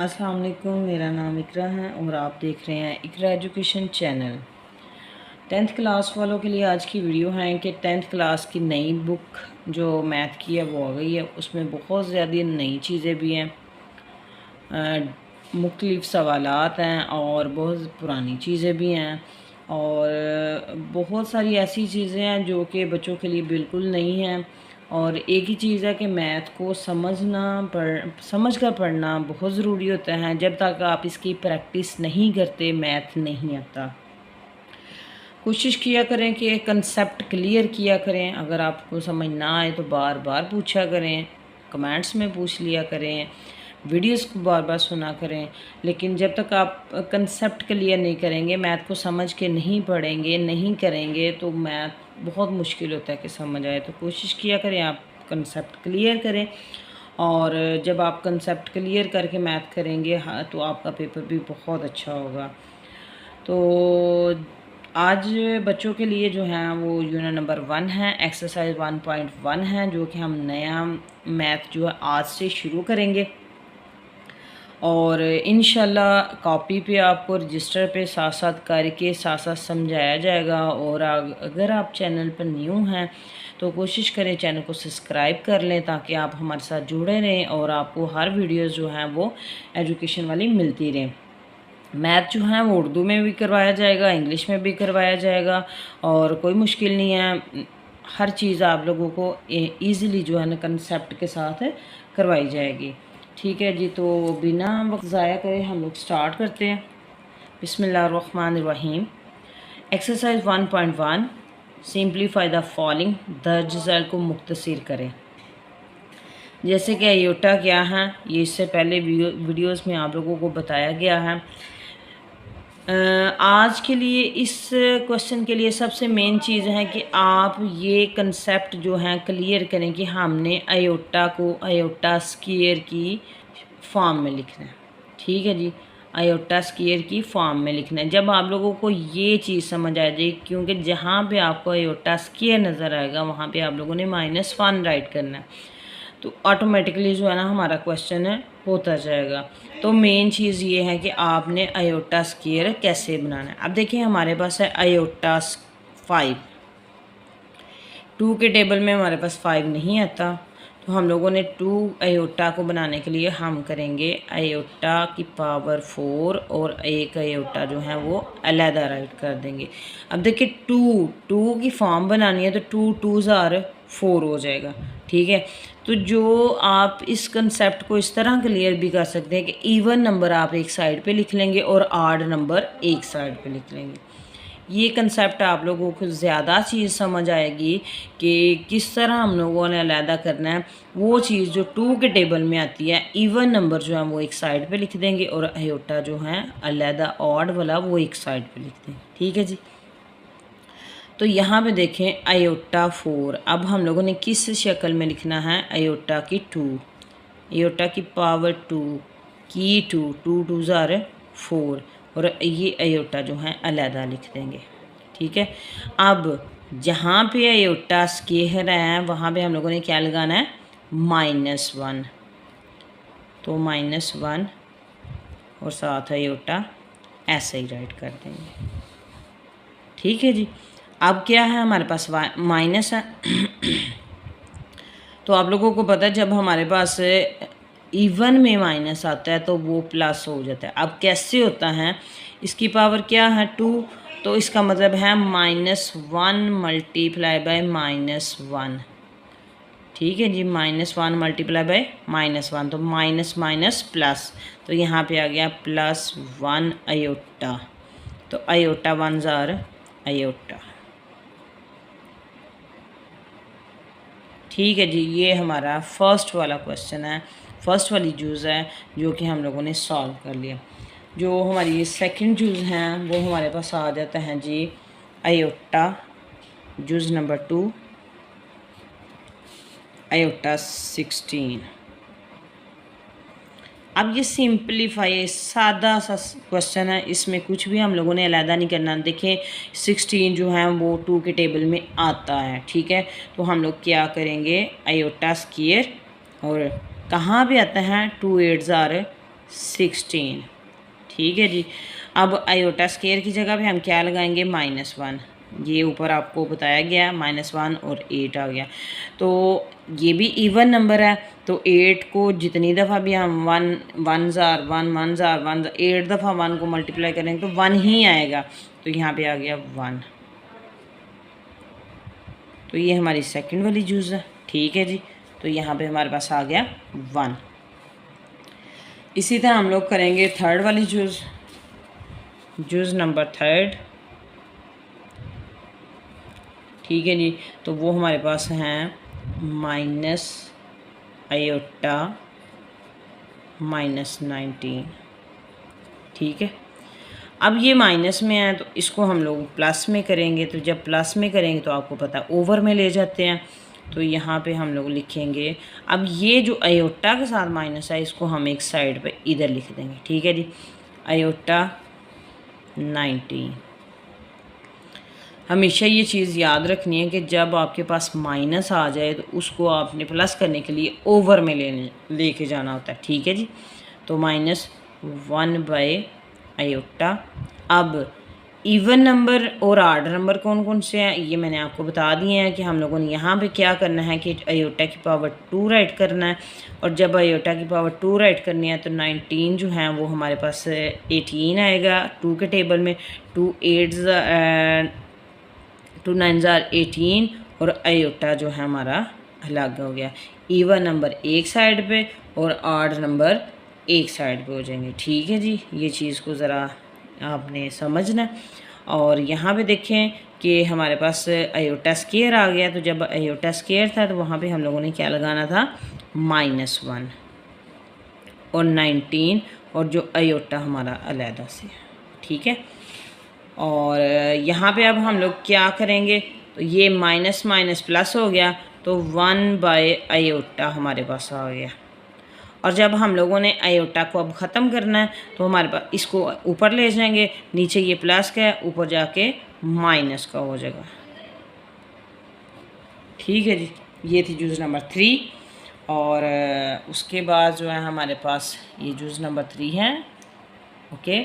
अस्सलाम वालेकुम, मेरा नाम इकरा है और आप देख रहे हैं इकरा एजुकेशन चैनल। 10th क्लास वालों के लिए आज की वीडियो है कि 10th क्लास की नई बुक जो मैथ की है वो आ गई है। उसमें बहुत ज़्यादा नई चीज़ें भी हैं, मुख्तलिफ़ सवालात हैं और बहुत पुरानी चीज़ें भी हैं और बहुत सारी ऐसी चीज़ें हैं जो कि बच्चों के लिए बिल्कुल नहीं हैं। और एक ही चीज़ है कि मैथ को समझ कर पढ़ना बहुत ज़रूरी होता है। जब तक आप इसकी प्रैक्टिस नहीं करते मैथ नहीं आता। कोशिश किया करें कि कंसेप्ट क्लियर किया करें। अगर आपको समझ ना आए तो बार बार पूछा करें, कमेंट्स में पूछ लिया करें, वीडियोस को बार बार सुना करें। लेकिन जब तक आप कंसेप्ट क्लियर नहीं करेंगे, मैथ को समझ के नहीं पढ़ेंगे, नहीं करेंगे, तो मैथ बहुत मुश्किल होता है कि समझ आए। तो कोशिश किया करें आप कंसेप्ट क्लियर करें। और जब आप कंसेप्ट क्लियर करके मैथ करेंगे तो आपका पेपर भी बहुत अच्छा होगा। तो आज बच्चों के लिए जो है वो यूनिट नंबर 1 है, एक्सरसाइज 1.1 है, जो कि हम नया मैथ जो है आज से शुरू करेंगे। और इंशाल्लाह कॉपी पे आपको रजिस्टर पे साथ साथ करके साथ साथ समझाया जाएगा। और अगर आप चैनल पर न्यू हैं तो कोशिश करें चैनल को सब्सक्राइब कर लें ताकि आप हमारे साथ जुड़े रहें और आपको हर वीडियोस जो हैं वो एजुकेशन वाली मिलती रहें। मैथ जो है वो उर्दू में भी करवाया जाएगा, इंग्लिश में भी करवाया जाएगा और कोई मुश्किल नहीं है। हर चीज़ आप लोगों को ईज़िली जो है ना कंसेप्ट के साथ करवाई जाएगी। ठीक है जी, तो बिना वक्त ज़ाया करे हम लोग स्टार्ट करते हैं। बिस्मिल्लाहिर्रहमानिर्रहीम। एक्सरसाइज 1.1, सिंप्लीफाई द फॉलोइंग, दर्ज झैल को मुख्तसर करें। जैसे कि आयोटा क्या है, ये इससे पहले वीडियोस में आप लोगों को बताया गया है। आज के लिए इस क्वेश्चन के लिए सबसे मेन चीज़ है कि आप ये कंसेप्ट जो है क्लियर करें कि हमने आयोटा को आयोटा स्क्वायर की फॉर्म में लिखना है। ठीक है जी, आयोटा स्क्वायर की फॉर्म में लिखना है। जब आप लोगों को ये चीज़ समझ आ जाए, क्योंकि जहाँ पे आपको आयोटा स्क्वायर नज़र आएगा वहाँ पे आप लोगों ने -1 राइट करना है, तो ऑटोमेटिकली जो है ना हमारा क्वेश्चन है होता जाएगा। तो मेन चीज़ ये है कि आपने आयोटा स्क्वायर कैसे बनाना है। अब देखिए हमारे पास है आयोटा 5। 2 के टेबल में हमारे पास 5 नहीं आता, तो हम लोगों ने 2 आयोटा को बनाने के लिए हम करेंगे आयोटा की पावर 4 और एक आयोटा जो है वो अलहदा राइट कर देंगे। अब देखिए 2 की फॉर्म बनानी है तो 2 2s आर 4 हो जाएगा। ठीक है, तो जो आप इस कंसेप्ट को इस तरह क्लियर भी कर सकते हैं कि इवन नंबर आप एक साइड पे लिख लेंगे और आड नंबर एक साइड पे लिख लेंगे। ये कंसेप्ट आप लोगों को ज़्यादा चीज़ समझ आएगी कि किस तरह हम लोगों ने अलहदा करना है। वो चीज़ जो 2 के टेबल में आती है, इवन नंबर जो है वो एक साइड पे लिख देंगे और आयोटा जो है अलहदा ऑड वाला वो एक साइड पे लिख देंगे। ठीक है जी, तो यहाँ पे देखें आयोटा 4। अब हम लोगों ने किस शक्ल में लिखना है, आयोटा की 2, आयोटा की पावर 2 की 2, 2 2s आर 4 और ये आयोटा जो है अलहदा लिख देंगे। ठीक है, अब जहाँ पे आयोटा स्क्वायर है वहाँ पे हम लोगों ने क्या लगाना है, -1, तो -1 और साथ आयोटा ऐसे ही राइट कर देंगे। ठीक है जी, अब क्या है हमारे पास माइनस है तो आप लोगों को पता है जब हमारे पास इवन में माइनस आता है तो वो प्लस हो जाता है। अब कैसे होता है, इसकी पावर क्या है 2, तो इसका मतलब है -1 मल्टीप्लाई बाय -1। ठीक है जी, -1 मल्टीप्लाई बाय -1, तो माइनस माइनस प्लस, तो यहाँ पे आ गया +1 आयोटा, तो आयोटा 1s आर आयोटा। ठीक है जी, ये हमारा फर्स्ट वाला क्वेश्चन है, फर्स्ट वाली जूज़ है जो कि हम लोगों ने सॉल्व कर लिया। जो हमारी सेकंड जूज़ हैं वो हमारे पास आ जाता है जी आयोटा, जूज़ नंबर 2 आयोटा 16। अब ये सिंपलीफाई सादा सा क्वेश्चन है, इसमें कुछ भी हम लोगों ने अलहदा नहीं करना। देखिए 16 जो है वो 2 के टेबल में आता है। ठीक है, तो हम लोग क्या करेंगे, आयोटा स्क्वायर और कहाँ पे आता है 2 8s आर 16। ठीक है जी। अब आयोटा स्केयर की जगह पे हम क्या लगाएंगे, -1। ये ऊपर आपको बताया गया -1 और 8 आ गया। तो ये भी इवन नंबर है, तो 8 को जितनी दफ़ा भी हम 1 1 ज़ार 1 1 ज़ार 1 8 दफ़ा 1 को मल्टीप्लाई करेंगे तो 1 ही आएगा। तो यहाँ पे आ गया 1। तो ये हमारी सेकंड वाली जूज़ है। ठीक है जी। तो यहाँ पे हमारे पास आ गया 1। इसी तरह हम लोग करेंगे थर्ड वाली जूज़, जूज़ नंबर थर्ड। ठीक है जी। तो वो हमारे पास हैं माइनस आयोटा -19। ठीक है। अब ये माइनस में है तो इसको हम लोग प्लस में करेंगे, तो जब प्लस में करेंगे तो आपको पता है ओवर में ले जाते हैं। तो यहाँ पे हम लोग लिखेंगे, अब ये जो आयोटा के साथ माइनस है इसको हम एक साइड पे इधर लिख देंगे। ठीक है जी। आयोटा 19। हमेशा ये चीज़ याद रखनी है कि जब आपके पास माइनस आ जाए तो उसको आपने प्लस करने के लिए ओवर में लेके जाना होता है। ठीक है जी। तो -1 आयोटा। अब इवन नंबर और आड नंबर कौन कौन से हैं ये मैंने आपको बता दिए हैं कि हम लोगों ने यहाँ पे क्या करना है कि आयोटा की पावर 2 राइट करना है। और जब आयोटा की पावर 2 राइट करनी है तो 19 जो है वो हमारे पास 18 आएगा 2 के टेबल में। 2 9 ज़ार 18 और आयोटा जो है हमारा अलग हो गया। इवन नंबर एक साइड पे और आड नंबर एक साइड पे हो जाएंगे। ठीक है जी। ये चीज़ को ज़रा आपने समझना। और यहाँ पे देखें कि हमारे पास आयोटा स्केयर आ गया। तो जब आयोटा स्केयर था तो वहाँ पे हम लोगों ने क्या लगाना था, -1 और 19 और जो आयोटा हमारा अलहदा से। ठीक है। और यहाँ पे अब हम लोग क्या करेंगे, तो ये माइनस माइनस प्लस हो गया तो 1/आयोटा हमारे पास आ गया। और जब हम लोगों ने आयोटा को अब ख़त्म करना है तो हमारे पास इसको ऊपर ले जाएंगे, नीचे ये प्लस का है ऊपर जाके माइनस का हो जाएगा। ठीक है जी। ये थी जूज़ नंबर 3। और उसके बाद जो है हमारे पास ये जूज़ नंबर 3 है। ओके।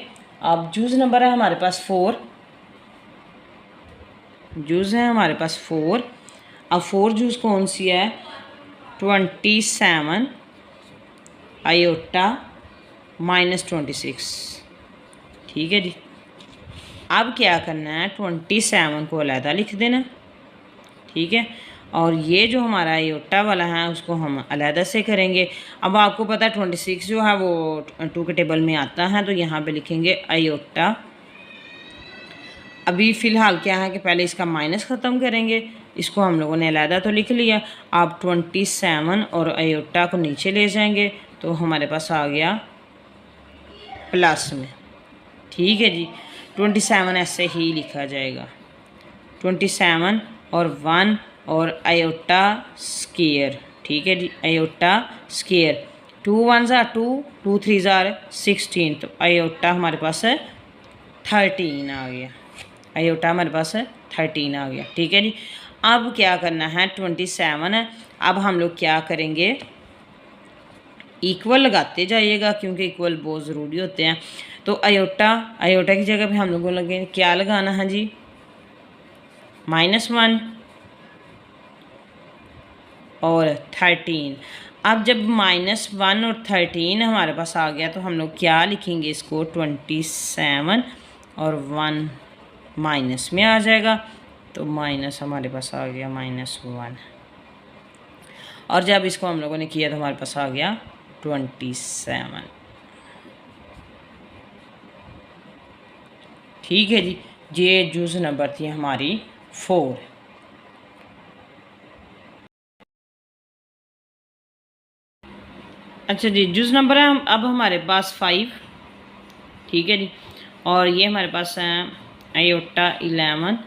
अब जूज़ नंबर है हमारे पास 4। जूज़ है हमारे पास 4। अब 4 जूज़ कौन सी है, 27 आयोटा -26। ठीक है जी। अब क्या करना है, 27 को अलहदा लिख देना। ठीक है। और ये जो हमारा आयोटा वाला है उसको हम अलहदा से करेंगे। अब आपको पता है 26 जो है वो 2 के टेबल में आता है, तो यहाँ पे लिखेंगे आयोटा। अभी फ़िलहाल क्या है कि पहले इसका माइनस ख़त्म करेंगे। इसको हम लोगों ने अलहदा तो लिख लिया। आप 27 और आयोटा को नीचे ले जाएंगे तो हमारे पास आ गया प्लस में। ठीक है जी। 27 ऐसे ही लिखा जाएगा, 27 और 1 और आयोटा स्केयर। ठीक है जी। आयोटा स्केयर 2 1 ज़ार 2 2 3 ज़ार 16। तो आयोटा हमारे पास 13 आ गया। आयोटा हमारे पास 13 आ गया। ठीक है जी। अब क्या करना है, 27 है। अब हम लोग क्या करेंगे, इक्वल लगाते जाइएगा क्योंकि इक्वल बहुत ज़रूरी होते हैं। तो आयोटा की जगह पे हम लोगों लगे क्या लगाना है जी, -1 और 13। अब जब -1 और 13 हमारे पास आ गया तो हम लोग क्या लिखेंगे इसको, 27 और 1 माइनस में आ जाएगा। तो माइनस हमारे पास आ गया -1। और जब इसको हम लोगों ने किया तो हमारे पास आ गया 27। ठीक है जी। ये जूज़ नंबर थी हमारी 4। अच्छा जी। जूज़ नंबर है अब हमारे पास 5। ठीक है जी। और ये हमारे पास है आयोटा 11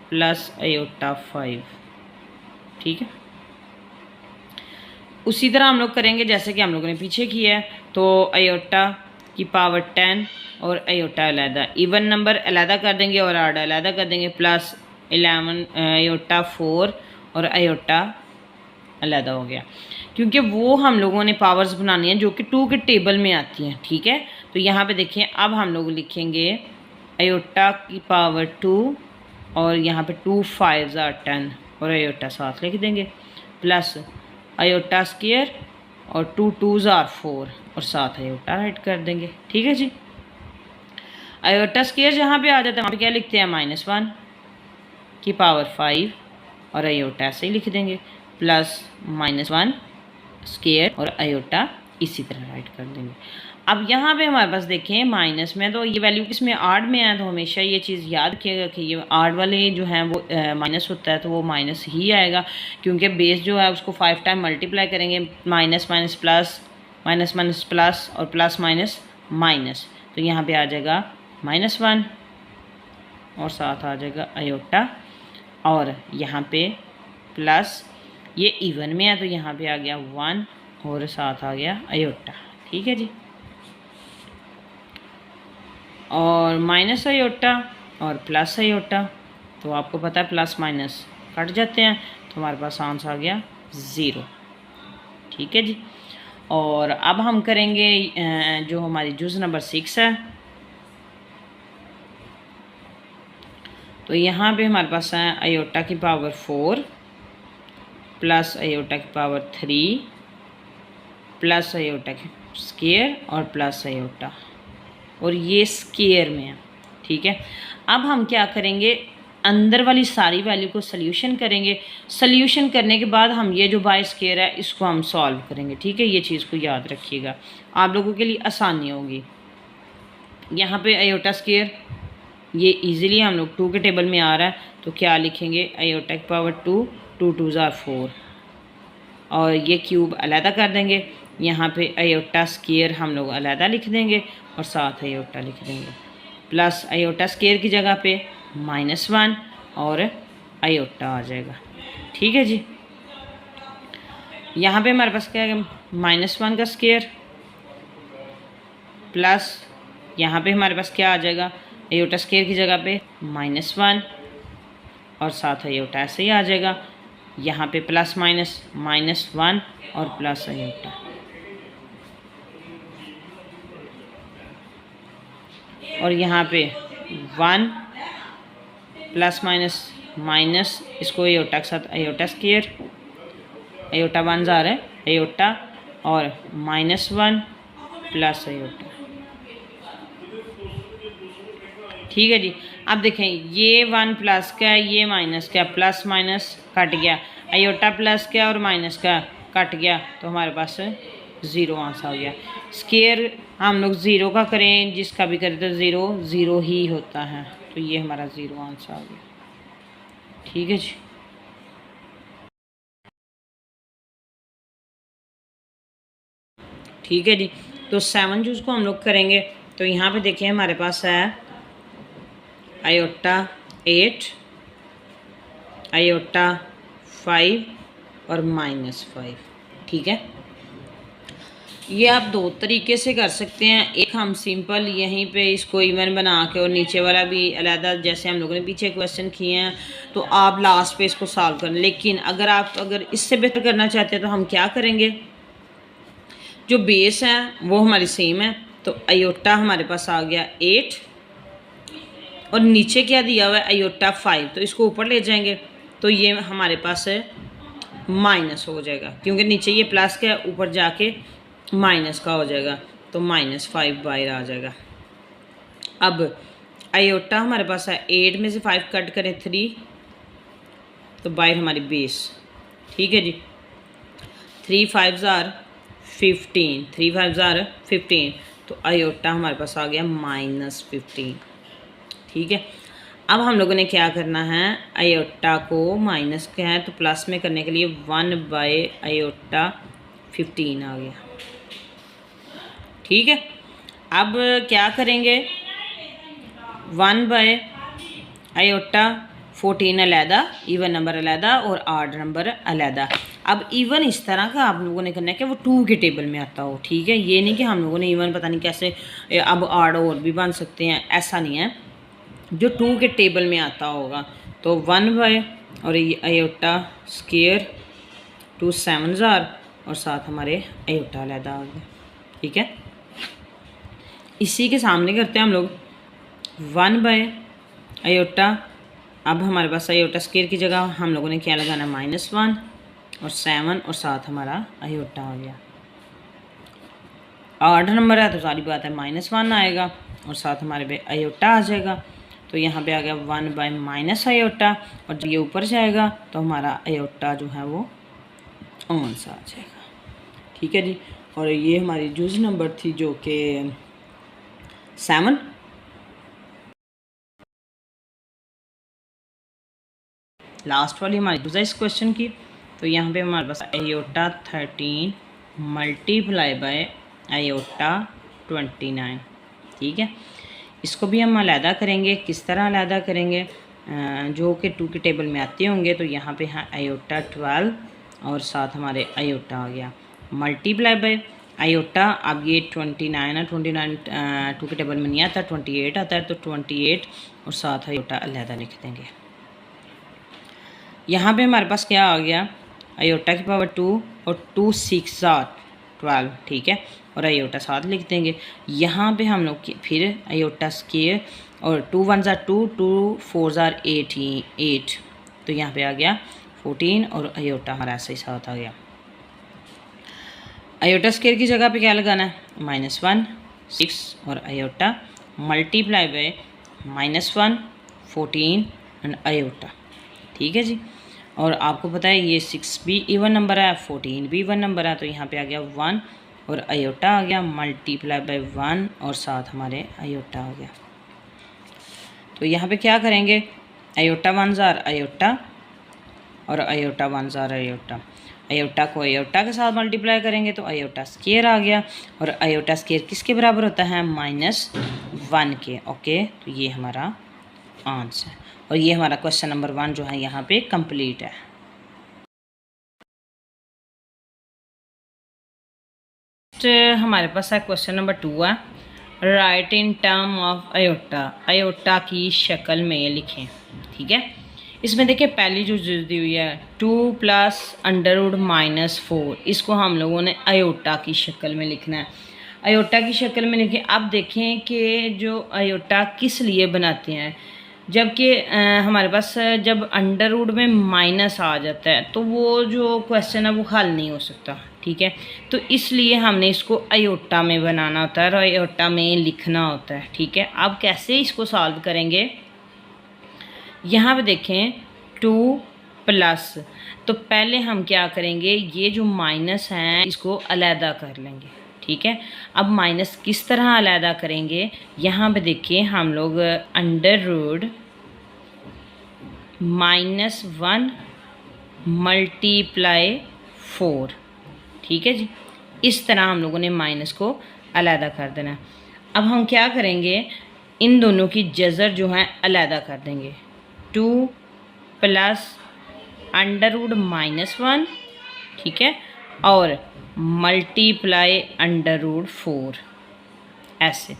प्लस आयोटा 5। ठीक है। उसी तरह हम लोग करेंगे जैसे कि हम लोगों ने पीछे किया है। तो आयोटा की पावर 10 और आयोटा अलहदा, इवन नंबर अलहदा कर देंगे और आड अलहदा कर देंगे, प्लस 11 आयोटा 4 और आयोटा अलहदा हो गया, क्योंकि वो हम लोगों ने पावर्स बनानी है जो कि 2 के टेबल में आती हैं। ठीक है, तो यहाँ पे देखिए अब हम लोग लिखेंगे आयोटा की पावर 2 और यहाँ पे 2 5 10 और आयोटा साथ लिख देंगे, प्लस आयोटा स्क्वायर और 2 2 4 और साथ आयोटा राइट कर देंगे। ठीक है जी, आयोटा स्क्वायर जहाँ पे आ जाता है वहाँ पे क्या लिखते हैं -1 की पावर 5 और आयोटा ऐसे ही लिख देंगे, प्लस -1 स्क्वायर और आयोटा इसी तरह राइट कर देंगे। अब यहाँ पे हमारे पास देखें माइनस में, तो ये वैल्यू किस में आड में है, तो हमेशा ये चीज़ याद रखिएगा कि ये आड वाले जो हैं वो माइनस होता है तो वो माइनस ही आएगा, क्योंकि बेस जो है उसको 5 टाइम मल्टीप्लाई करेंगे, minus minus plus, minus minus plus और प्लस माइनस माइनस, तो यहाँ पे आ जाएगा -1 और साथ आ जाएगा आयोटा, और यहाँ पे प्लस ये इवन में है तो यहाँ पे आ गया 1 और साथ आ गया आयोटा। ठीक है जी, और माइनस आयोटा और प्लस आयोटा, तो आपको पता है प्लस माइनस कट जाते हैं, तो हमारे पास आंसर आ गया 0। ठीक है जी, और अब हम करेंगे जो हमारी जुज़ नंबर 6 है, तो यहाँ पे हमारे पास है आयोटा की पावर 4 प्लस आयोटा की पावर 3 प्लस आयोटा की स्क्वायर और प्लस आयोटा, और ये स्क्वायर में है। ठीक है, अब हम क्या करेंगे, अंदर वाली सारी वैल्यू को सल्यूशन करेंगे, सल्यूशन करने के बाद हम ये जो बाय स्क्वायर है इसको हम सॉल्व करेंगे। ठीक है, ये चीज़ को याद रखिएगा, आप लोगों के लिए आसानी होगी। यहाँ पे आयोटा स्क्वायर ये इजीली हम लोग 2 के टेबल में आ रहा है, तो क्या लिखेंगे आयोटा की पावर 2 2 2 4 और ये क्यूब अलहदा कर देंगे, यहाँ पे आयोटा स्क्वायर हम लोग अलहदा लिख देंगे और साथ आयोटा लिख देंगे, प्लस आयोटा स्क्वायर की जगह पे -1 और आयोटा आ जाएगा। ठीक है जी, यहाँ पे हमारे पास क्या है -1 का स्क्वायर प्लस यहाँ पे हमारे पास क्या आ जाएगा आयोटा स्क्वायर की जगह पे -1 और साथ आयोटा ऐसे ही आ जाएगा, यहाँ पे प्लस माइनस -1 और प्लस आयोटा, और यहाँ पे 1 प्लस माइनस माइनस, इसको आयोटा के साथ आयोटा स्क्वायर, आयोटा 1 जा रहा है आयोटा और -1 प्लस आयोटा। ठीक है जी, अब देखें ये 1 प्लस का ये माइनस का, प्लस माइनस कट गया, आयोटा प्लस का और माइनस का कट गया, तो हमारे पास 0 आंसर आ गया। स्क्वायर हम लोग 0 का करें, जिसका भी करें तो 0 0 ही होता है, तो ये हमारा 0 आंसर आ गया। ठीक है जी, ठीक है जी, तो 7 जूस को हम लोग करेंगे, तो यहाँ पे देखिए हमारे पास है आयोटा 8 आयोटा 5 और -5। ठीक है, ये आप 2 तरीके से कर सकते हैं, एक हम सिंपल यहीं पे इसको इवन बना के और नीचे वाला भी अलहदा, जैसे हम लोगों ने पीछे क्वेश्चन किए हैं, तो आप लास्ट पे इसको सॉल्व करें। लेकिन अगर इससे बेहतर करना चाहते हैं तो हम क्या करेंगे, जो बेस है वो हमारी सेम है, तो आयोटा हमारे पास आ गया 8 और नीचे क्या दिया हुआ है आयोटा 5, तो इसको ऊपर ले जाएंगे तो ये हमारे पास है माइनस हो जाएगा, क्योंकि नीचे ये प्लस का ऊपर जाके माइनस का हो जाएगा, तो -5 बाहर आ जाएगा। अब आयोटा हमारे पास है 8 में से 5 कट करें 3, तो बाहर हमारी बेस। ठीक है जी, 3 5 15, 3 5 15, तो आयोटा हमारे पास आ गया -15। ठीक है, अब हम लोगों ने क्या करना है, आयोटा को माइनस क्या है तो प्लस में करने के लिए 1/आयोटा 15 आ गया। ठीक है, अब क्या करेंगे, 1/आयोटा 14 अलहदा, इवन नंबर अलहदा और आड नंबर अलहदा। अब इवन इस तरह का आप लोगों ने करना है कि वो 2 के टेबल में आता हो। ठीक है, ये नहीं कि हम लोगों ने इवन पता नहीं कैसे अब आड और भी बन सकते हैं, ऐसा नहीं है, जो 2 के टेबल में आता होगा। तो 1 बाय और ये आयोटा स्क्वायर 2 7 और साथ हमारे अयोटा अलहदा आ गया। ठीक है, इसी के सामने करते हैं हम लोग 1 बाय अयोटा। अब हमारे पास अयोटा स्क्वायर की जगह हम लोगों ने क्या लगाना, -1 और 7 और साथ हमारा अयोटा आ गया। ऑर्डर नंबर है तो सारी बात है -1 आएगा और साथ हमारे पे अयोटा आ जाएगा। तो यहाँ पे आ गया 1 बाय माइनस अयोटा, और जब ये ऊपर जाएगा तो हमारा अयोटा जो है वो ऑन सा आ जाएगा। ठीक है जी, और ये हमारी जूज नंबर थी जो कि 7। लास्ट वाली हमारी जूज है इस क्वेश्चन की। तो यहाँ पे हमारे पास अयोटा 13 मल्टीप्लाई बाय अयोटा 29। ठीक है, इसको भी हम अलहदा करेंगे। किस तरह अलहदा करेंगे, जो कि 2 के टेबल में आते होंगे। तो यहाँ पे है अयोटा 12 और साथ हमारे अयोटा आ गया मल्टीप्लाई बाय अयोटा। अब ये 29 है, 29 2 के टेबल में नहीं आता, 28 आता है। तो 28 और साथ अयोटा अलहदा लिख देंगे। यहाँ पे हमारे पास क्या आ गया, अयोटा की पावर 2 और 2 6 12। ठीक है, और अयोटा साथ लिख देंगे। यहाँ पे हम लोग फिर अयोटा स्क्वायर और 2 1 2 2 4 8। तो यहाँ पे आ गया 14 और अयोटा हमारा ऐसे ही साथ आ गया। अयोटा स्क्वायर की जगह पे क्या लगाना है, -1 6 और iota multiply by -1 14 and iota. ठीक है जी, और आपको पता है ये 6 भी इवन नंबर है, 14 भी इवन नंबर है। तो यहाँ पे आ गया 1 और अयोटा आ गया मल्टीप्लाई बाय 1 और साथ हमारे अयोटा आ गया। तो यहाँ पे क्या करेंगे, अयोटा 1 अयोटा और अयोटा 1 अयोटा। अयोटा को अयोटा के साथ मल्टीप्लाई करेंगे तो अयोटा स्क्वायर आ गया, और अयोटा स्क्वायर किसके बराबर होता है, -1 के। ओके, तो ये हमारा आंसर है, और ये हमारा क्वेश्चन नंबर 1 जो है यहाँ पे कंप्लीट है। हमारे पास है क्वेश्चन नंबर 2 है, write in term of iota, iota की शक्ल में लिखें। ठीक है, इसमें देखिए पहली जो चीज़ दी हुई है 2 + -4, इसको हम लोगों ने अयोटा की शक्ल में लिखना है। अयोटा की शक्ल में लिखें। अब देखें कि जो अयोटा किस लिए बनाते हैं, जबकि हमारे पास जब अंडर रूट में माइनस आ जाता है तो वो जो क्वेश्चन है वो हल नहीं हो सकता। ठीक है, तो इसलिए हमने इसको अयोटा में बनाना होता है और अयोटा में लिखना होता है। ठीक है, अब कैसे इसको सॉल्व करेंगे, यहाँ पे देखें 2+, तो पहले हम क्या करेंगे, ये जो माइनस हैं इसको अलहदा कर लेंगे। ठीक है, अब माइनस किस तरह अलहदा करेंगे, यहाँ पे देखिए हम लोग अंडर रूट -1 × 4। ठीक है जी, इस तरह हम लोगों ने माइनस को अलहदा कर देना है। अब हम क्या करेंगे, इन दोनों की जज़र जो है अलहदा कर देंगे। 2 + अंडर रूट -1, ठीक है, और मल्टीप्लाई अंडर रूट 4 ऐसे,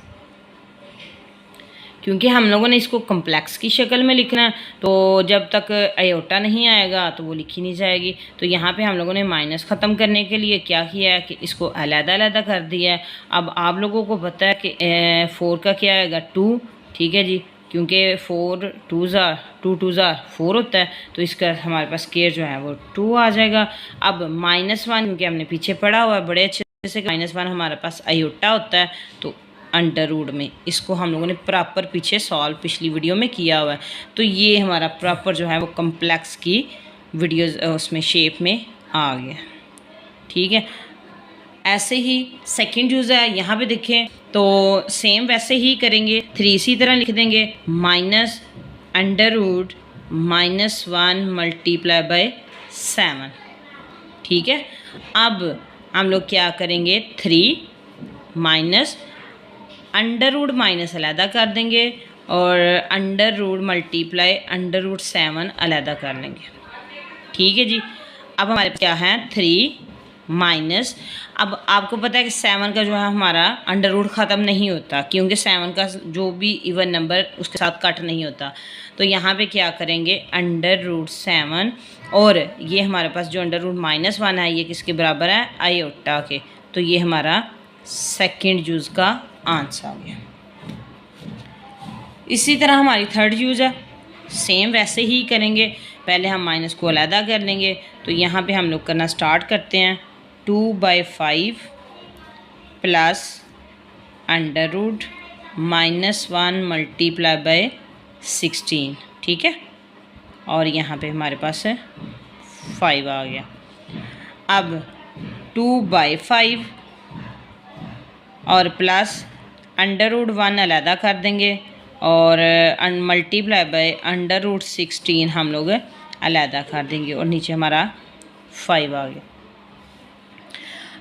क्योंकि हम लोगों ने इसको कम्प्लेक्स की शक्ल में लिखना है तो जब तक अयोटा नहीं आएगा तो वो लिखी नहीं जाएगी। तो यहाँ पे हम लोगों ने माइनस ख़त्म करने के लिए क्या किया है कि इसको अलग-अलग कर दिया है। अब आप लोगों को पता है कि 4 का क्या आएगा, 2। ठीक है जी, क्योंकि 4 2 4 होता है, तो इसका हमारे पास स्क्वायर जो है वो 2 आ जाएगा। अब -1, क्योंकि हमने पीछे पढ़ा हुआ है बड़े अच्छे से, -1 हमारे पास अयोटा होता है, तो अंडर रूट में इसको हम लोगों ने प्रॉपर पीछे सॉल्व पिछली वीडियो में किया हुआ है। तो ये हमारा प्रॉपर जो है वो कम्प्लेक्स की वीडियोस उसमें शेप में आ गया। ठीक है, ऐसे ही सेकंड यूज़ है, यहाँ पे देखें तो सेम वैसे ही करेंगे, 3 इसी तरह लिख देंगे, -√-1 × 7। ठीक है, अब हम लोग क्या करेंगे, 3 माइनस अंडर रूट माइनस अलहदा कर देंगे और अंडर रूट मल्टीप्लाई √7 अलहदा कर लेंगे। ठीक है जी, अब हमारे पास क्या है, 3 माइनस, अब आपको पता है कि 7 का जो है हमारा अंडर रूट ख़त्म नहीं होता, क्योंकि 7 का जो भी इवन नंबर उसके साथ कट नहीं होता। तो यहाँ पे क्या करेंगे, अंडर रूट 7 और ये हमारे पास जो अंडर रूट -1 है ये किसके बराबर है, आयोटा के। तो ये हमारा सेकंड यूज़ का आंसर आ गया। इसी तरह हमारी थर्ड यूज़ है, सेम वैसे ही करेंगे, पहले हम माइनस को अलहदा कर लेंगे। तो यहाँ पे हम लोग करना स्टार्ट करते हैं, 2/5 plus under root -1 multiply by 16, ठीक है। और यहाँ पे हमारे पास 5 आ गया। अब 2/5 और प्लस अंडर रूट 1 अलहदा कर देंगे और मल्टीप्लाई बाय अंडर रूट 16 हम लोग अलहदा कर देंगे और नीचे हमारा 5 आ गया।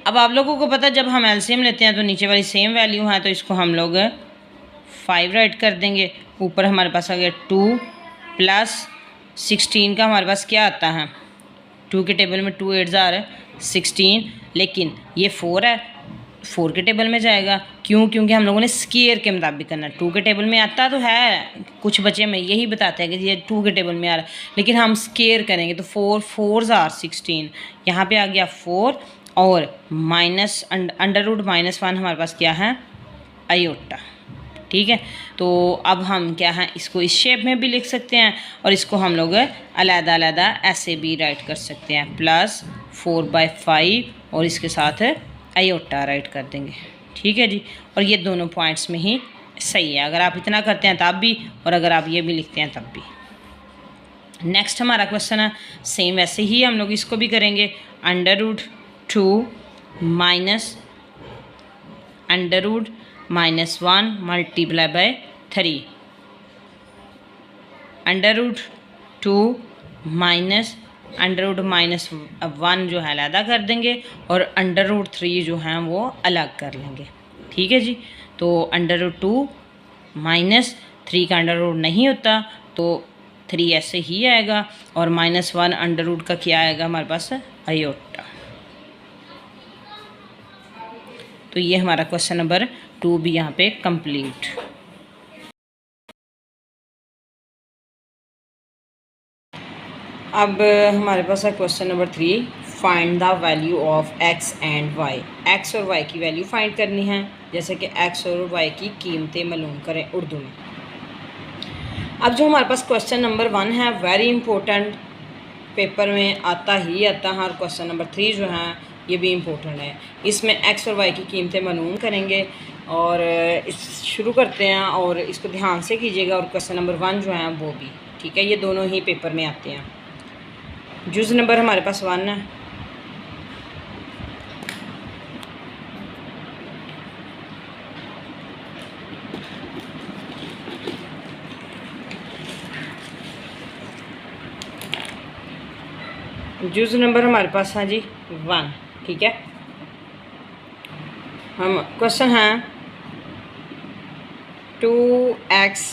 अब आप लोगों को पता है जब हम एलसीएम लेते हैं तो नीचे वाली सेम वैल्यू है, तो इसको हम लोग 5 राइट कर देंगे। ऊपर हमारे पास आ गया 2 प्लस 16 का हमारे पास क्या आता है, 2 के टेबल में 2 8 ज़ार 16, लेकिन ये 4 है, 4 के टेबल में जाएगा। क्यों, क्योंकि हम लोगों ने स्केयर के मुताबिक करना। 2 के टेबल में आता तो है, कुछ बच्चे में यही बताते हैं कि ये 2 के टेबल में आ रहा है, लेकिन हम स्केयर करेंगे तो 4 4 ज़ार 16, यहाँ पे आ गया 4 और माइनस अंडर रूट -1 हमारे पास क्या है, आयोटा, ठीक है। तो अब हम क्या है, इसको इस शेप में भी लिख सकते हैं और इसको हम लोग अलहदा अलहदा ऐसे भी राइट कर सकते हैं, प्लस 4/5 और इसके साथ आयोटा राइट कर देंगे, ठीक है जी। और ये दोनों पॉइंट्स में ही सही है, अगर आप इतना करते हैं तब भी और अगर आप ये भी लिखते हैं तब भी। नेक्स्ट हमारा क्वेश्चन है, सेम वैसे ही हम लोग इसको भी करेंगे, under root 2 minus under root -1 multiply by 3, under root 2 minus under root -1 जो है अलहदा कर देंगे और अंडर रूट 3 जो हैं वो अलग कर लेंगे, ठीक है जी। तो अंडर रूट 2 -3 का अंडर रूट नहीं होता तो 3 ऐसे ही आएगा और -1 अंडर रूट का क्या आएगा हमारे पास, आयोटा। तो ये हमारा क्वेश्चन नंबर 2 भी यहाँ पे कंप्लीट। अब हमारे पास है question number 3, find the value of x and y। x और y की वैल्यू फाइंड करनी है, जैसे कि x और y की कीमतें मालूम करें उर्दू में। अब जो हमारे पास क्वेश्चन नंबर 1 है, वेरी इंपॉर्टेंट, पेपर में आता ही आता है, और क्वेश्चन नंबर 3 जो है ये भी इम्पोर्टेंट है। इसमें x और y की कीमतें मालूम करेंगे और इस शुरू करते हैं और इसको ध्यान से कीजिएगा। और क्वेश्चन नंबर 1 जो है वो भी, ठीक है, ये दोनों ही पेपर में आते हैं। जुज़ नंबर हमारे पास 1 है, जुज़ नंबर हमारे पास है जी 1, ठीक है। हम क्वेश्चन है 2x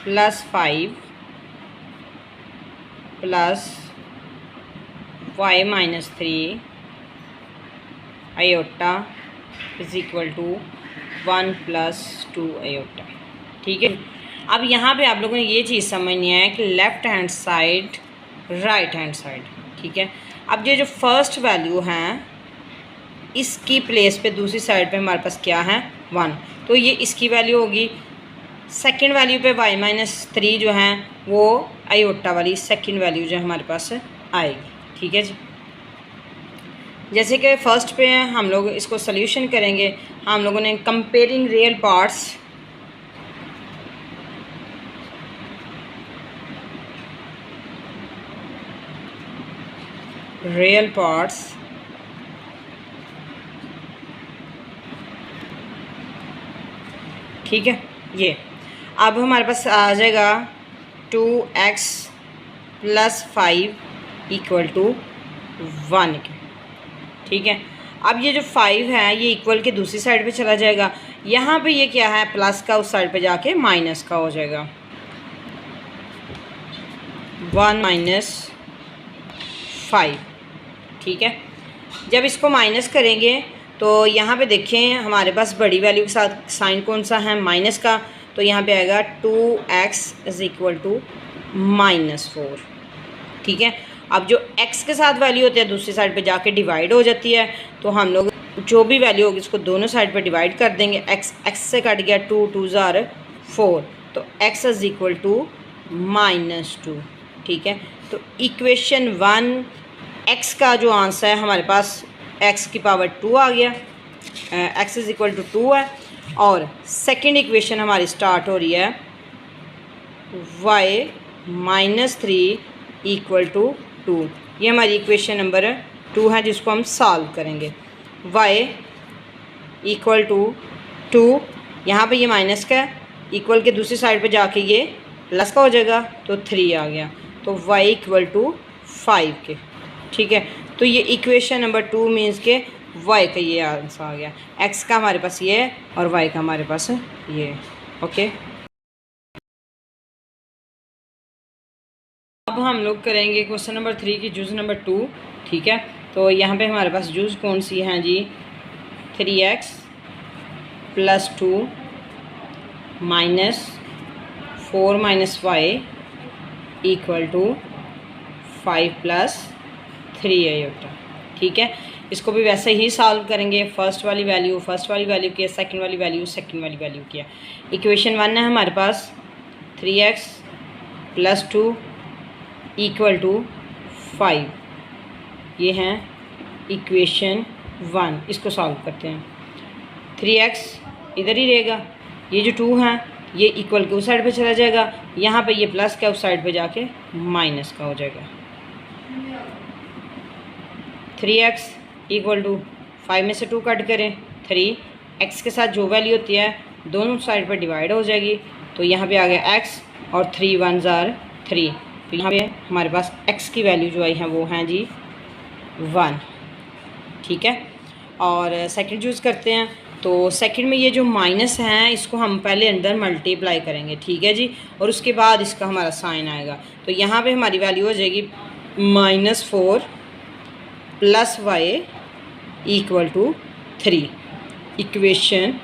+ 5 plus y - 3 iota is equal to 1 + 2 iota, ठीक है। अब यहाँ पे आप लोगों ने ये चीज़ समझनी है कि left hand side right hand side, ठीक है। अब ये जो फर्स्ट वैल्यू है इसकी प्लेस पे दूसरी साइड पे हमारे पास क्या है, 1, तो ये इसकी वैल्यू होगी। सेकंड वैल्यू पे y - 3 जो है वो आयोटा वाली सेकंड वैल्यू जो हमारे पास आएगी, ठीक है जी। जैसे कि फर्स्ट पे हम लोग इसको सॉल्यूशन करेंगे, हम लोगों ने कंपेयरिंग रियल पार्ट्स ठीक है। ये अब हमारे पास आ जाएगा 2x + 5 = 1 के, ठीक है। अब ये जो 5 है ये इक्वल के दूसरी साइड पे चला जाएगा, यहाँ पे ये क्या है, प्लस का उस साइड पे जाके माइनस का हो जाएगा, 1 - 5, ठीक है। जब इसको माइनस करेंगे तो यहाँ पे देखें हमारे पास बड़ी वैल्यू के साथ साइन कौन सा है, माइनस का, तो यहाँ पे आएगा 2x इज़ इक्वल टू -4। ठीक है, अब जो x के साथ वैल्यू होती है दूसरी साइड पे जाके डिवाइड हो जाती है, तो हम लोग जो भी वैल्यू होगी इसको दोनों साइड पे डिवाइड कर देंगे। x से कट गया 2 2 ज़ार 4, तो x इज़ इक्वल टू -2। ठीक है, तो इक्वेशन 1 x का जो आंसर है हमारे पास x की पावर 2 आ गया, x इज़ इक्वल टू 2 है। और सेकंड इक्वेशन हमारी स्टार्ट हो रही है y -3 इक्वल टू 2। ये हमारी इक्वेशन नंबर 2 है जिसको हम सॉल्व करेंगे। y इक्वल टू 2, यहाँ पे ये माइनस का है, इक्वल के दूसरी साइड पे जाके ये प्लस का हो जाएगा, तो 3 आ गया, तो y इक्वल टू 5 के। ठीक है, तो ये इक्वेशन नंबर 2 मीन्स के y का ये आंसर आ गया। x का हमारे पास ये है और y का हमारे पास ये है। ओके, अब हम लोग करेंगे क्वेश्चन नंबर 3 की जूज़ नंबर 2। ठीक है, तो यहाँ पे हमारे पास जूज़ कौन सी हैं जी, 3x + 2 -4 - y equal to 5 + 3 iota. ठीक है, इसको भी वैसे ही सॉल्व करेंगे। फर्स्ट वाली वैल्यू किया, सेकंड वाली वैल्यू किया। इक्वेशन 1 है हमारे पास 3x + 2 इक्वल टू 5, ये हैं इक्वेशन 1। इसको सॉल्व करते हैं। 3x इधर ही रहेगा, ये जो 2 हैं ये इक्वल के उस साइड पे चला जाएगा, यहाँ पे ये प्लस का उस साइड पे जाके माइनस का हो जाएगा। 3x इक्वल टू 5 में से 2 कट करें, 3 x के साथ जो वैल्यू होती है दोनों साइड पर डिवाइड हो जाएगी, तो यहाँ पे आ गया x और 3 1 ज़ार 3, तो यहाँ पे हमारे पास x की वैल्यू जो आई है वो हैं जी 1। ठीक है, और सेकंड यूज़ करते हैं। तो सेकंड में ये जो माइनस हैं इसको हम पहले अंदर मल्टीप्लाई करेंगे। ठीक है जी, और उसके बाद इसका हमारा साइन आएगा, तो यहाँ पे हमारी वैल्यू हो जाएगी -4 + y इक्वल टू 3, इक्वेशन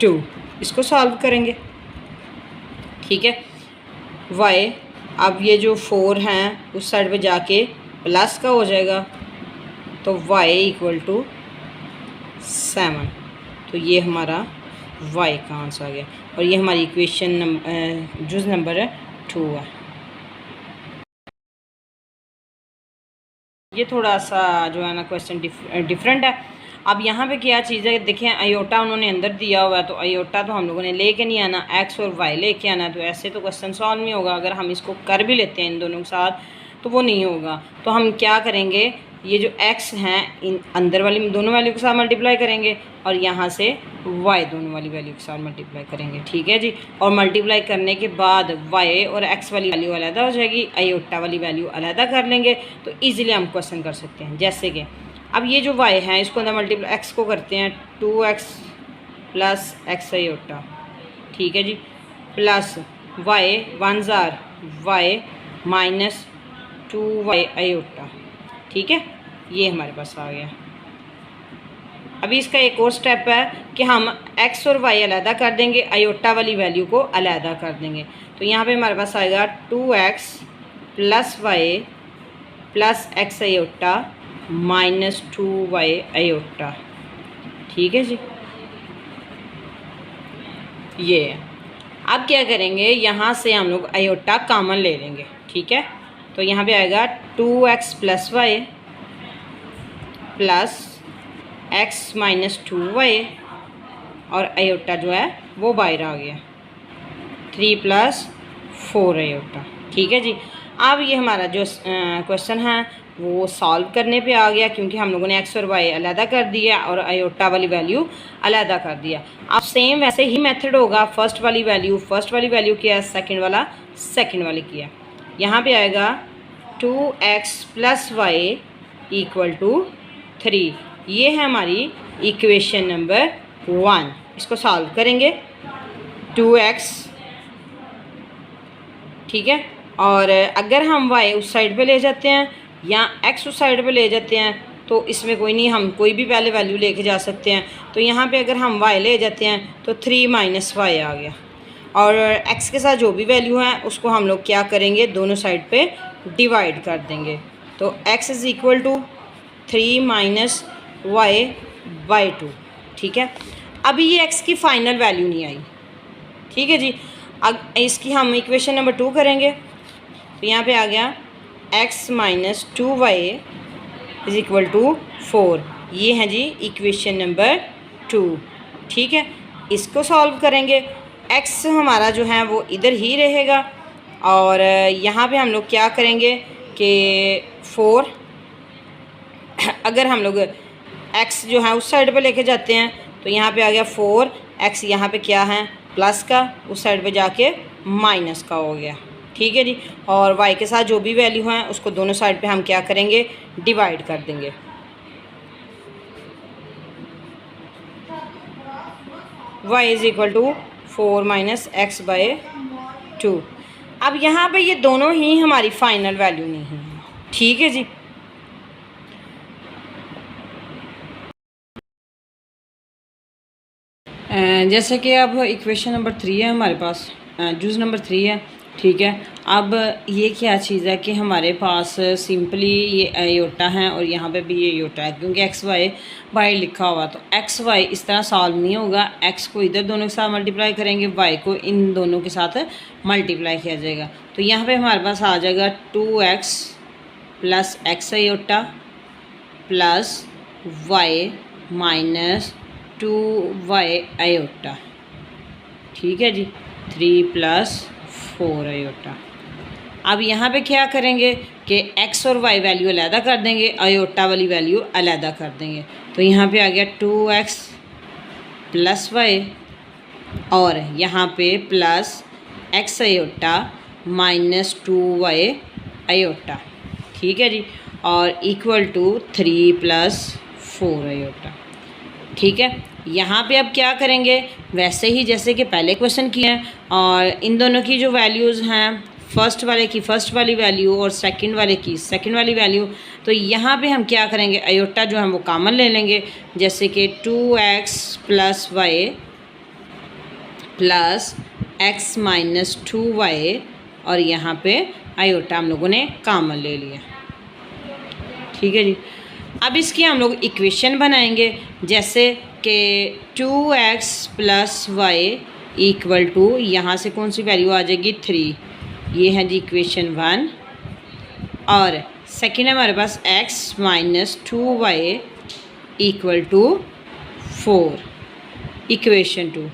2। इसको सॉल्व करेंगे। ठीक है, y अब ये जो 4 हैं उस साइड पे जाके प्लस का हो जाएगा, तो y इक्वल टू 7, तो ये हमारा y का आंसर आ गया, और ये हमारी इक्वेशन जूज़ नंबर 2 है। ये थोड़ा सा जो है ना क्वेश्चन डिफरेंट है। अब यहाँ पे क्या चीज़ है, देखें आयोटा उन्होंने अंदर दिया हुआ है, तो आयोटा तो हम लोगों ने लेके नहीं आना, x और y लेके आना, तो ऐसे तो क्वेश्चन सॉल्व नहीं होगा। अगर हम इसको कर भी लेते हैं इन दोनों के साथ तो वो नहीं होगा, तो हम क्या करेंगे, ये जो x हैं इन अंदर वाली दोनों वैल्यू के साथ मल्टीप्लाई करेंगे, और यहाँ से y दोनों वाली वैल्यू के साथ मल्टीप्लाई करेंगे। ठीक है जी, और मल्टीप्लाई करने के बाद y और x वाली वैल्यू अलग हो जाएगी, आयोटा वाली वैल्यू अलग कर लेंगे, तो ईज़िली हम क्वेश्चन कर सकते हैं। जैसे कि अब ये जो y है इसको अंदर मल्टीप्लाई x को करते हैं 2x + x आयोटा। ठीक है जी, प्लस y 1 ज़ार y -2y आयोटा। ठीक है, ये हमारे पास आ गया। अभी इसका एक और स्टेप है कि हम x और y अलहदा कर देंगे, आयोटा वाली वैल्यू को अलहदा कर देंगे, तो यहाँ पे हमारे पास आएगा 2x + y + x iota -2y iota. ठीक है जी, ये अब क्या करेंगे, यहाँ से हम लोग आयोटा कॉमन ले लेंगे। ठीक है, तो यहाँ पे आएगा 2x + y + x -2y, और आयोटा जो है वो बाहर आ गया, 3 + 4 आयोटा। ठीक है जी, अब ये हमारा जो क्वेश्चन है वो सॉल्व करने पे आ गया, क्योंकि हम लोगों ने x और y अलहदा कर दिया और आयोटा वाली वैल्यू अलहदा कर दिया। अब सेम वैसे ही मेथड होगा, फर्स्ट वाली वैल्यू किया, सेकंड वाली किया। यहाँ पे आएगा 2x + y इक्वल टू 3, ये है हमारी इक्वेशन नंबर 1। इसको सॉल्व करेंगे 2x। ठीक है, और अगर हम y उस साइड पे ले जाते हैं या x उस साइड पे ले जाते हैं तो इसमें कोई नहीं, हम कोई भी पहले वैल्यू लेके जा सकते हैं। तो यहाँ पे अगर हम y ले जाते हैं तो 3 माइनस वाई आ गया, और x के साथ जो भी वैल्यू है उसको हम लोग क्या करेंगे, दोनों साइड पे डिवाइड कर देंगे। तो x is equal to 3 minus y by 2। ठीक है, अभी ये x की फ़ाइनल वैल्यू नहीं आई। ठीक है जी, अब इसकी हम इक्वेशन नंबर 2 करेंगे। तो यहाँ पे आ गया x minus 2y is equal to 4। ये है जी इक्वेशन नंबर 2। ठीक है, इसको सॉल्व करेंगे। x हमारा जो है वो इधर ही रहेगा, और यहाँ पे हम लोग क्या करेंगे कि 4, अगर हम लोग x जो है उस साइड पे लेके जाते हैं तो यहाँ पे आ गया 4, x यहाँ पे क्या है प्लस का, उस साइड पे जाके माइनस का हो गया। ठीक है जी, और y के साथ जो भी वैल्यू है उसको दोनों साइड पे हम क्या करेंगे, डिवाइड कर देंगे। y is equal to 4 minus x by 2। अब यहाँ पे ये दोनों ही हमारी फाइनल वैल्यू नहीं है। ठीक है जी, जैसे कि अब इक्वेशन नंबर 3 है हमारे पास, जूज़ नंबर 3 है। ठीक है, अब ये क्या चीज़ है कि हमारे पास सिंपली ये आयोटा है और यहाँ पे भी ये आयोटा है, क्योंकि एक्स वाई बाई लिखा हुआ, तो एक्स वाई इस तरह सॉल्व नहीं होगा। एक्स को इधर दोनों के साथ मल्टीप्लाई करेंगे, वाई को इन दोनों के साथ मल्टीप्लाई किया जाएगा। तो यहाँ पे हमारे पास आ जाएगा 2x plus x iota plus y minus 2y iota. ठीक है जी, 3 प्लस 4 आयोटा। अब यहाँ पे क्या करेंगे कि x और y वैल्यू अलहदा कर देंगे, आयोटा वाली वैल्यू अलहदा कर देंगे। तो यहाँ पे आ गया 2x प्लस वाई, और यहाँ पे plus x iota minus 2y iota. ठीक है जी, और इक्वल टू 3 प्लस 4 आयोटा। ठीक है, यहाँ पे अब क्या करेंगे, वैसे ही जैसे कि पहले क्वेश्चन किए हैं, और इन दोनों की जो वैल्यूज़ हैं, फर्स्ट वाले की फर्स्ट वाली वैल्यू और सेकंड वाले की सेकंड वाली वैल्यू, तो यहाँ पे हम क्या करेंगे, आयोटा जो है वो कॉमन ले लेंगे। जैसे कि 2x plus y plus x minus 2y, और यहाँ पे आयोटा हम लोगों ने कॉमन ले लिया। ठीक है जी, अब इसकी हम लोग इक्वेशन बनाएंगे, जैसे कि 2x plus y equal to, यहाँ से कौन सी वैल्यू आ जाएगी 3, ये है जी इक्वेशन 1, और सेकेंड है हमारे पास x minus 2y equal to 4, equation 2।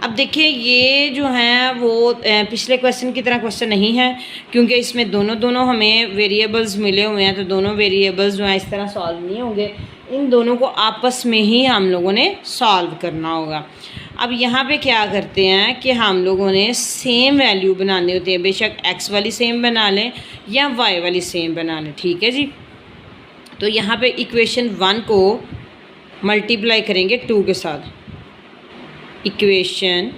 अब देखिए ये जो है वो पिछले क्वेश्चन की तरह क्वेश्चन नहीं है, क्योंकि इसमें दोनों हमें वेरिएबल्स मिले हुए हैं, तो दोनों वेरिएबल्स जो हैं इस तरह सॉल्व नहीं होंगे, इन दोनों को आपस में ही हम लोगों ने सॉल्व करना होगा। अब यहाँ पे क्या करते हैं कि हम लोगों ने सेम वैल्यू बनानी होती है, बेशक x वाली सेम बना लें या y वाली सेम बना लें। ठीक है जी, तो यहाँ पे इक्वेशन 1 को मल्टीप्लाई करेंगे 2 के साथ, इक्वेशन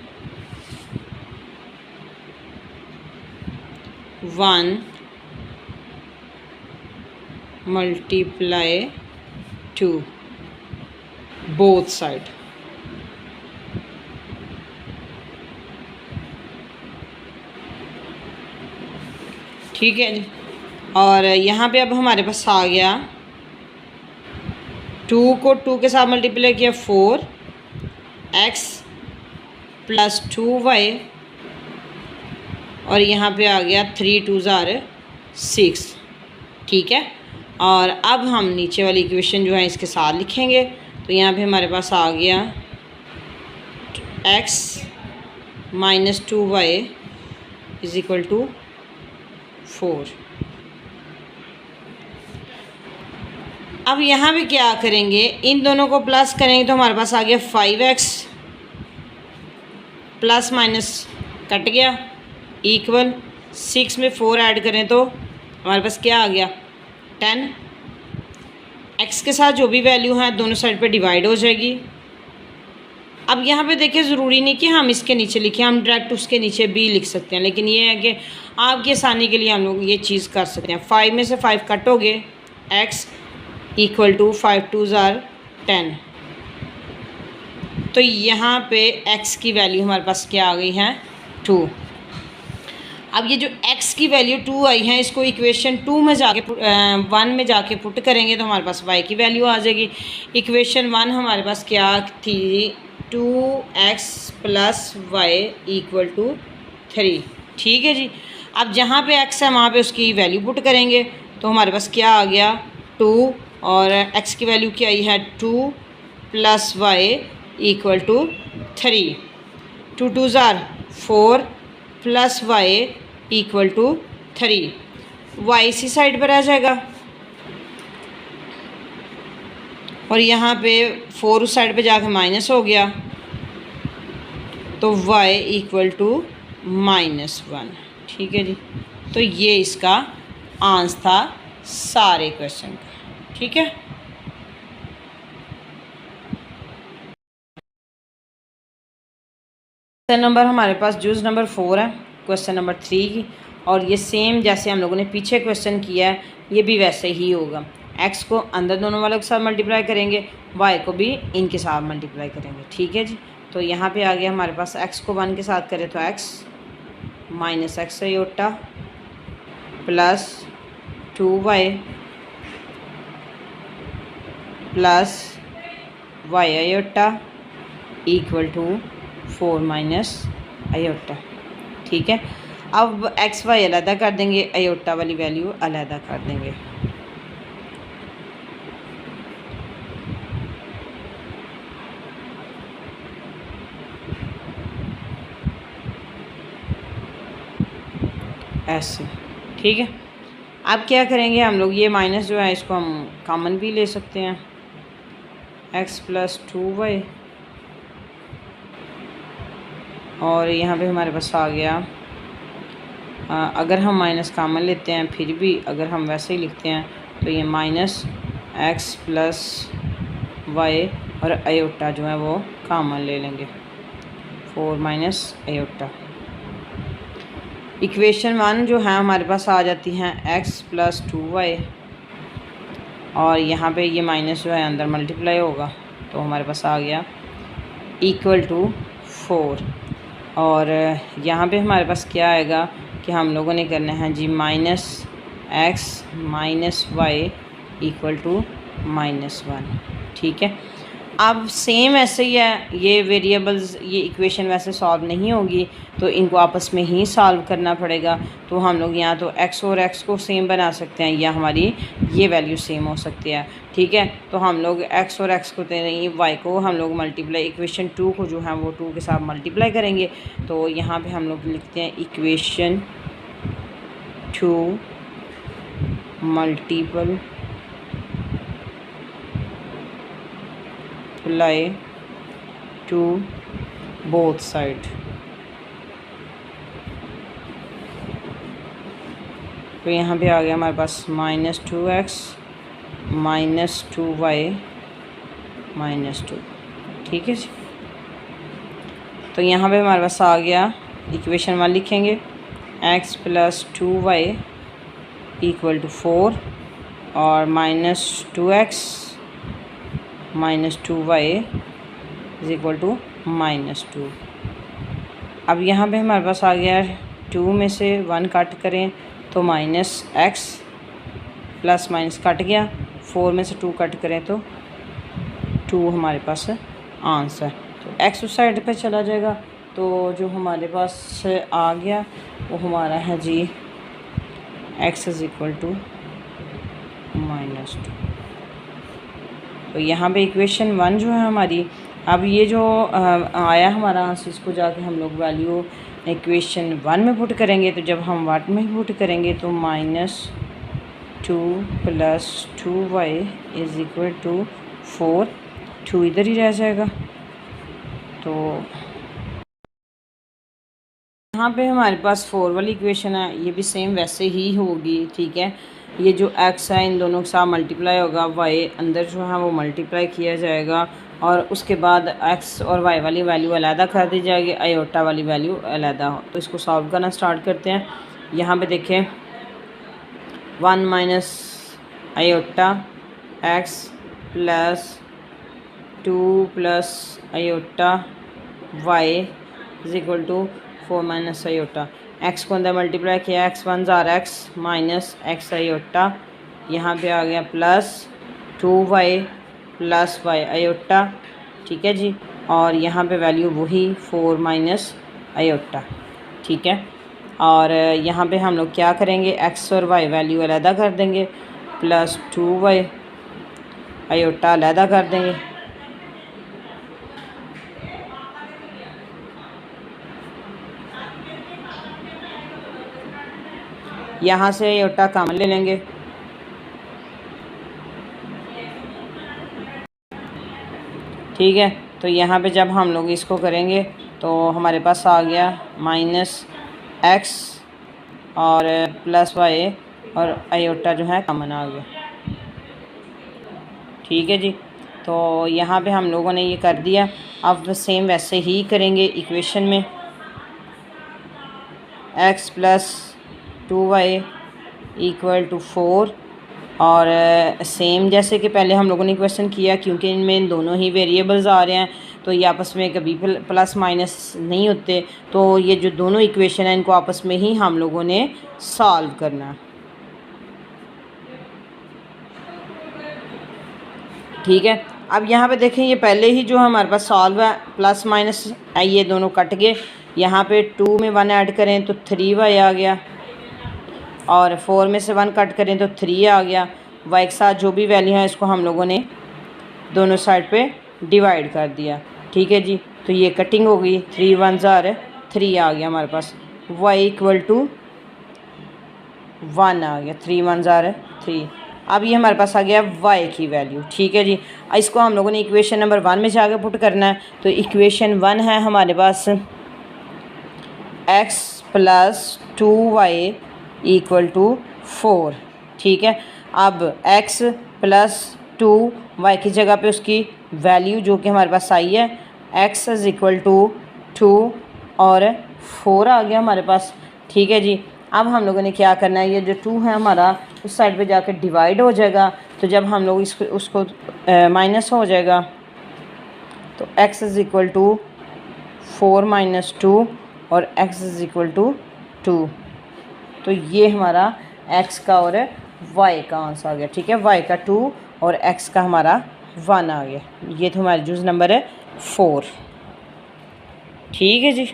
1 मल्टीप्लाई 2 बोथ साइड। ठीक है जी, और यहाँ पे अब हमारे पास आ गया 2 को 2 के साथ मल्टीप्लाई किया 4x प्लस 2y, और यहाँ पे आ गया 3 2 6। ठीक है, और अब हम नीचे वाली इक्वेशन जो है इसके साथ लिखेंगे। तो यहाँ पे हमारे पास आ गया x minus 2y is equal to 4। अब यहाँ भी क्या करेंगे, इन दोनों को प्लस करेंगे तो हमारे पास आ गया 5x प्लस माइनस कट गया इक्वल 6 में 4 ऐड करें तो हमारे पास क्या आ गया 10। x के साथ जो भी वैल्यू है दोनों साइड पे डिवाइड हो जाएगी। अब यहाँ पे देखिए ज़रूरी नहीं कि हम इसके नीचे लिखें, हम डायरेक्ट उसके नीचे भी लिख सकते हैं, लेकिन ये है कि आपकी आसानी के लिए हम लोग ये चीज़ कर सकते हैं। 5 में से 5 कट हो गए, x इक्वल टू 5 2 ज़ार 10। तो यहाँ पे x की वैल्यू हमारे पास क्या आ गई है 2। अब ये जो x की वैल्यू 2 आई है इसको इक्वेशन 2 में जाके 1 में जाके पुट करेंगे तो हमारे पास y की वैल्यू आ जाएगी। इक्वेशन 1 हमारे पास क्या थी 2x plus y equal to 3। ठीक है जी। अब जहाँ पे x है वहाँ पे उसकी वैल्यू पुट करेंगे तो हमारे पास क्या आ गया 2 और x की वैल्यू क्या आई है 2 प्लस वाई इक्वल टू 3। 2 2 ज़ार 4 plus y equal to 3। Y इसी साइड पर आ जाएगा और यहाँ पे 4 उस साइड पे जाके माइनस हो गया तो y इक्वल टू -1। ठीक है जी। तो ये इसका आंसर था सारे क्वेश्चन का। ठीक है। क्वेश्चन नंबर हमारे पास जूस नंबर 4 है क्वेश्चन नंबर 3 की, और ये सेम जैसे हम लोगों ने पीछे क्वेश्चन किया है ये भी वैसे ही होगा। x को अंदर दोनों वालों के साथ मल्टीप्लाई करेंगे, y को भी इनके साथ मल्टीप्लाई करेंगे। ठीक है जी। तो यहाँ पे आ गया हमारे पास x को 1 के साथ करें तो x minus x iota plus 2y plus y iota equal to 4 minus iota. ठीक है। अब एक्स वाई अलहदा कर देंगे, आयोटा वाली वैल्यू अलहदा कर देंगे। ऐसे। ठीक है। अब क्या करेंगे हम लोग, ये माइनस जो है इसको हम कॉमन भी ले सकते हैं, x प्लस 2y और यहाँ पे हमारे पास आ गया अगर हम माइनस कॉमन लेते हैं फिर भी अगर हम वैसे ही लिखते हैं तो ये माइनस x प्लस वाई और आयोटा जो है वो कॉमन ले लेंगे 4 माइनस आयोटा। इक्वेशन 1 जो है हमारे पास आ जाती हैं x प्लस 2y और यहाँ पे ये माइनस जो है अंदर मल्टीप्लाई होगा तो हमारे पास आ गया इक्वल टू 4। और यहाँ पे हमारे पास क्या आएगा कि हम लोगों ने करना है जी minus x minus y equal to -1। ठीक है। अब सेम ऐसे ही है, ये वेरिएबल्स ये इक्वेशन वैसे सॉल्व नहीं होगी तो इनको आपस में ही सॉल्व करना पड़ेगा। तो हम लोग यहाँ तो x और x को सेम बना सकते हैं या हमारी ये वैल्यू सेम हो सकती है। ठीक है। तो हम लोग x और x को दे रही y को हम लोग मल्टीप्लाई इक्वेशन 2 को जो है वो 2 के साथ मल्टीप्लाई करेंगे। तो यहाँ पे हम लोग लिखते हैं equation 2 multiple apply to both side. तो यहाँ पे आ गया हमारे पास -2x माइनस 2y -2। ठीक है जी। तो यहाँ पे हमारे पास आ गया इक्वेशन 1 लिखेंगे x plus 2y equal to 4 और -2x -2y is equal to -2। अब यहाँ पे हमारे पास आ गया 2 में से 1 कट करें तो -x प्लस माइनस कट गया, 4 में से 2 कट करें तो 2 हमारे पास आंसर। तो x उस साइड पे चला जाएगा तो जो हमारे पास आ गया वो हमारा है जी x इज इक्वल टू -2। तो यहाँ पे इक्वेशन 1 जो है हमारी, अब ये जो आया हमारा आंसर इसको जाके हम लोग वैल्यू इक्वेशन 1 में पुट करेंगे। तो जब हम 1 में पुट करेंगे तो -2 plus 2y is equal to 4, 2 इधर ही रह जाएगा। तो यहाँ पे हमारे पास 4 वाली इक्वेशन है, ये भी सेम वैसे ही होगी। ठीक है। ये जो x है इन दोनों के साथ मल्टीप्लाई होगा, y अंदर जो है वो मल्टीप्लाई किया जाएगा और उसके बाद x और y वाली वैल्यू अलहदा कर दी जाएगी, आयोटा वाली वैल्यू अलहदा हो। तो इसको सॉल्व करना स्टार्ट करते हैं। यहाँ पे देखें 1 minus iota x plus 2 plus iota y is equal to 4 minus iota. X को अंदर मल्टीप्लाई किया, एक्स वन जार एक्स माइनस एक्स आयोटा, यहाँ पे आ गया plus 2y plus y iota, ठीक है जी। और यहाँ पे वैल्यू वही 4 माइनस आयोटा, ठीक है। और यहाँ पे हम लोग क्या करेंगे, x और y वैल्यू अलहदा कर देंगे, प्लस 2y आयोटा अलहदा कर देंगे। यहाँ से आयोटा कॉमन ले लेंगे, ठीक है। तो यहाँ पे जब हम लोग इसको करेंगे तो हमारे पास आ गया माइनस एक्स और प्लस वाई और आयोटा जो है कॉमन आ गया, ठीक है जी। तो यहाँ पे हम लोगों ने ये कर दिया। अब सेम वैसे ही करेंगे इक्वेशन में, x plus 2y equal to 4 और सेम जैसे कि पहले हम लोगों ने क्वेश्चन किया, क्योंकि इनमें दोनों ही वेरिएबल्स आ रहे हैं तो ये आपस में कभी प्लस माइनस नहीं होते, तो ये जो दोनों इक्वेशन हैं इनको आपस में ही हम लोगों ने सॉल्व करना है, ठीक है। अब यहाँ पे देखें, ये पहले ही जो हमारे पास सॉल्व है, प्लस माइनस ये दोनों कट गए, यहाँ पे 2 में 1 ऐड करें तो 3y आ गया और 4 में से 1 कट करें तो 3 आ गया। y के साथ जो भी वैल्यू है इसको हम लोगों ने दोनों साइड पे डिवाइड कर दिया, ठीक है जी। तो ये कटिंग हो गई, 3 1 जार 3 आ गया हमारे पास, y इक्वल टू 1 आ गया, 3 1 जार 3। अब ये हमारे पास आ गया y की वैल्यू, ठीक है जी। इसको हम लोगों ने इक्वेशन नंबर 1 में जाकर पुट करना है। तो इक्वेशन 1 है हमारे पास x plus 2y equal to 4, ठीक है। अब x प्लस 2y की जगह पे उसकी वैल्यू जो कि हमारे पास आई है, x इज़ इक्वल टू 2 और 4 आ गया हमारे पास, ठीक है जी। अब हम लोगों ने क्या करना है, ये जो 2 है हमारा उस साइड पे जाकर डिवाइड हो जाएगा, तो जब हम लोग उसको माइनस हो जाएगा तो x is equal to 4 minus 2 और x इज़ इक्वल टू 2। तो ये हमारा x का और y का आंसर आ गया, ठीक है। y का 2 और x का हमारा 1 आ गया। ये तो हमारा जूज़ नंबर है 4, ठीक है जी।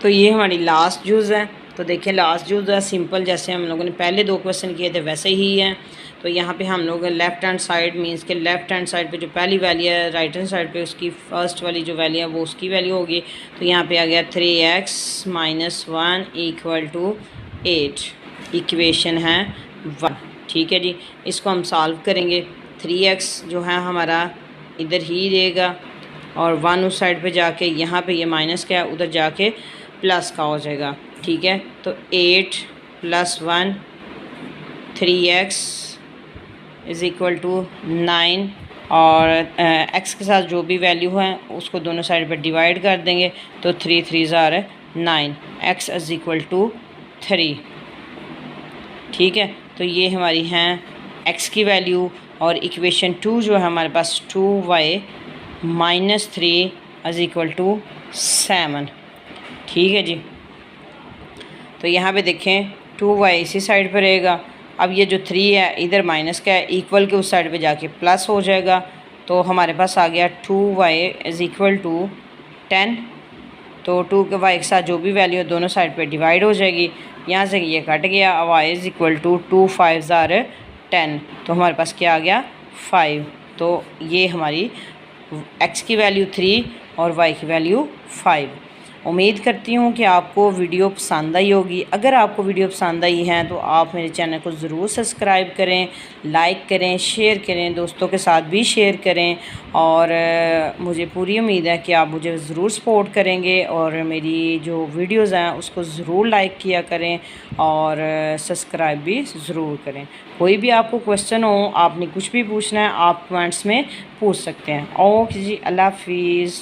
तो ये हमारी लास्ट जूज़ है। तो देखिए लास्ट जूज़ है सिंपल, जैसे हम लोगों ने पहले 2 क्वेश्चन किए थे वैसे ही हैं। तो यहाँ पे हम लोग लेफ़्ट हैंड साइड मीन्स के लेफ़्ट हैंड साइड पे जो पहली वैल्यू है, राइट हैंड साइड पे उसकी फर्स्ट वाली जो वैल्यू है वो उसकी वैल्यू होगी। तो यहाँ पे आ गया 3x minus 1 equal to 8, equation है 1, ठीक है जी। इसको हम सॉल्व करेंगे, 3x जो है हमारा इधर ही रहेगा और 1 उस साइड पे जाके यहाँ पे ये माइनस का उधर जाके प्लस का हो जाएगा, ठीक है। तो 8 plus 1 3x is equal to 9 और x के साथ जो भी वैल्यू है उसको दोनों साइड पर डिवाइड कर देंगे, तो 3 3 ज़ार 9, x इज़ इक्वल टू 3, ठीक है। तो ये हमारी हैं x की वैल्यू। और इक्वेशन 2 जो है हमारे पास 2y minus 3 is equal to 7, ठीक है जी। तो यहाँ पे देखें 2y इसी साइड पर रहेगा। अब ये जो 3 है इधर माइनस का है, इक्वल के उस साइड पे जाके प्लस हो जाएगा। तो हमारे पास आ गया 2y इज़ इक्वल टू 10। तो 2 के y के साथ जो भी वैल्यू है दोनों साइड पे डिवाइड हो जाएगी, यहाँ से ये कट गया। अब y इज़ इक्वल टू 2 5 ज़ार 10, तो हमारे पास क्या आ गया 5। तो ये हमारी x की वैल्यू 3 और y की वैल्यू 5। उम्मीद करती हूँ कि आपको वीडियो पसंद आई होगी। अगर आपको वीडियो पसंद आई है तो आप मेरे चैनल को ज़रूर सब्सक्राइब करें, लाइक करें, शेयर करें, दोस्तों के साथ भी शेयर करें। और मुझे पूरी उम्मीद है कि आप मुझे ज़रूर सपोर्ट करेंगे और मेरी जो वीडियोज़ हैं उसको ज़रूर लाइक किया करें और सब्सक्राइब भी ज़रूर करें। कोई भी आपको क्वेश्चन हो, आपने कुछ भी पूछना है, आप कमेंट्स में पूछ सकते हैं। ओके जी, अल्लाह हाफिज़।